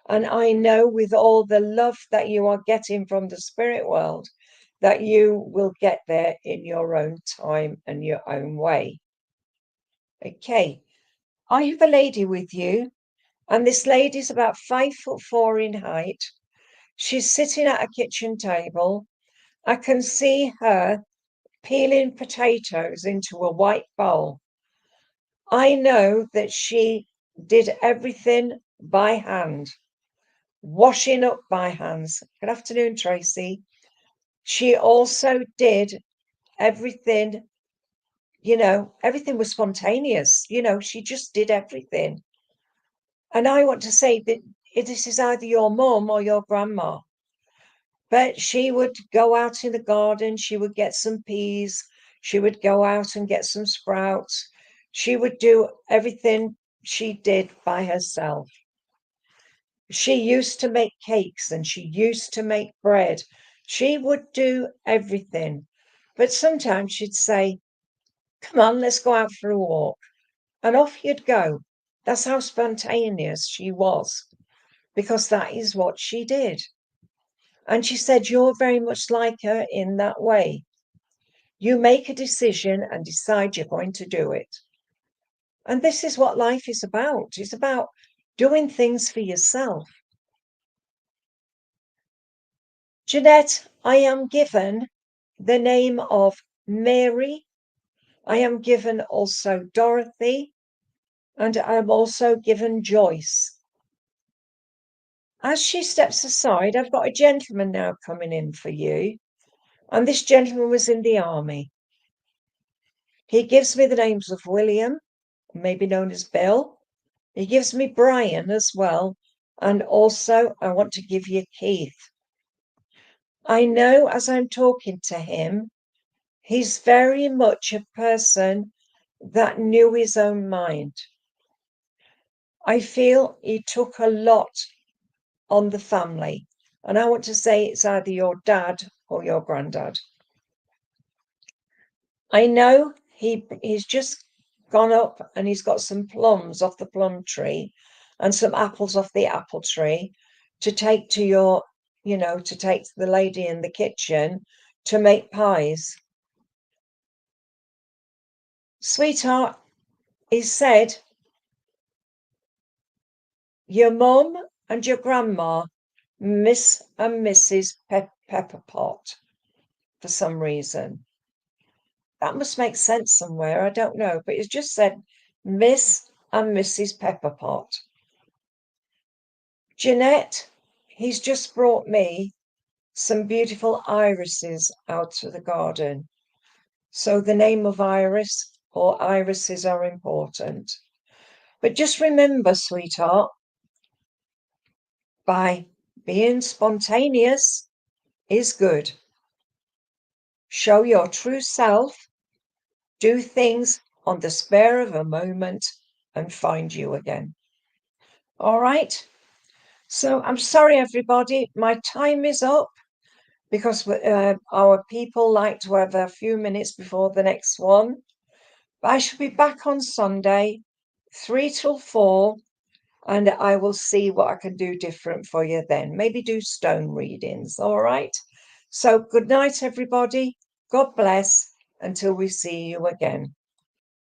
And I know with all the love that you are getting from the spirit world, that you will get there in your own time and your own way. Okay. I have a lady with you, and this lady's about 5'4" in height. She's sitting at a kitchen table. I can see her peeling potatoes into a white bowl. I know that she did everything by hand, washing up by hands. Good afternoon, Tracy. She also did everything, everything was spontaneous. She just did everything. And I want to say that this is either your mum or your grandma. But she would go out in the garden, she would get some peas, she would go out and get some sprouts. She would do everything she did by herself. She used to make cakes and she used to make bread. She would do everything. But sometimes she'd say, come on, let's go out for a walk. And off you'd go. That's how spontaneous she was, because that is what she did. And she said, you're very much like her in that way. You make a decision and decide you're going to do it. And this is what life is about. It's about doing things for yourself. Jeanette, I am given the name of Mary. I am given also Dorothy. And I'm also given Joyce. As she steps aside, I've got a gentleman now coming in for you. And this gentleman was in the army. He gives me the names of William, maybe known as Bill. He gives me Brian as well. And also, I want to give you Keith. I know as I'm talking to him, he's very much a person that knew his own mind. I feel he took a lot on the family. And I want to say it's either your dad or your granddad. I know he's just gone up and he's got some plums off the plum tree and some apples off the apple tree to take to to take to the lady in the kitchen to make pies. Sweetheart, he said, your mum and your grandma, Miss and Mrs. Pepperpot, for some reason. That must make sense somewhere. I don't know, but it's just said Miss and Mrs. Pepperpot. Jeanette, he's just brought me some beautiful irises out of the garden. So the name of Iris or irises are important. But just remember, sweetheart, by being spontaneous is good. Show your true self do things on the spare of a moment and find you again. All right. So I'm sorry, everybody. My time is up because our people like to have a few minutes before the next one. But I shall be back on Sunday, 3 till 4, and I will see what I can do different for you then. Maybe do stone readings. All right. So good night, everybody. God bless until we see you again.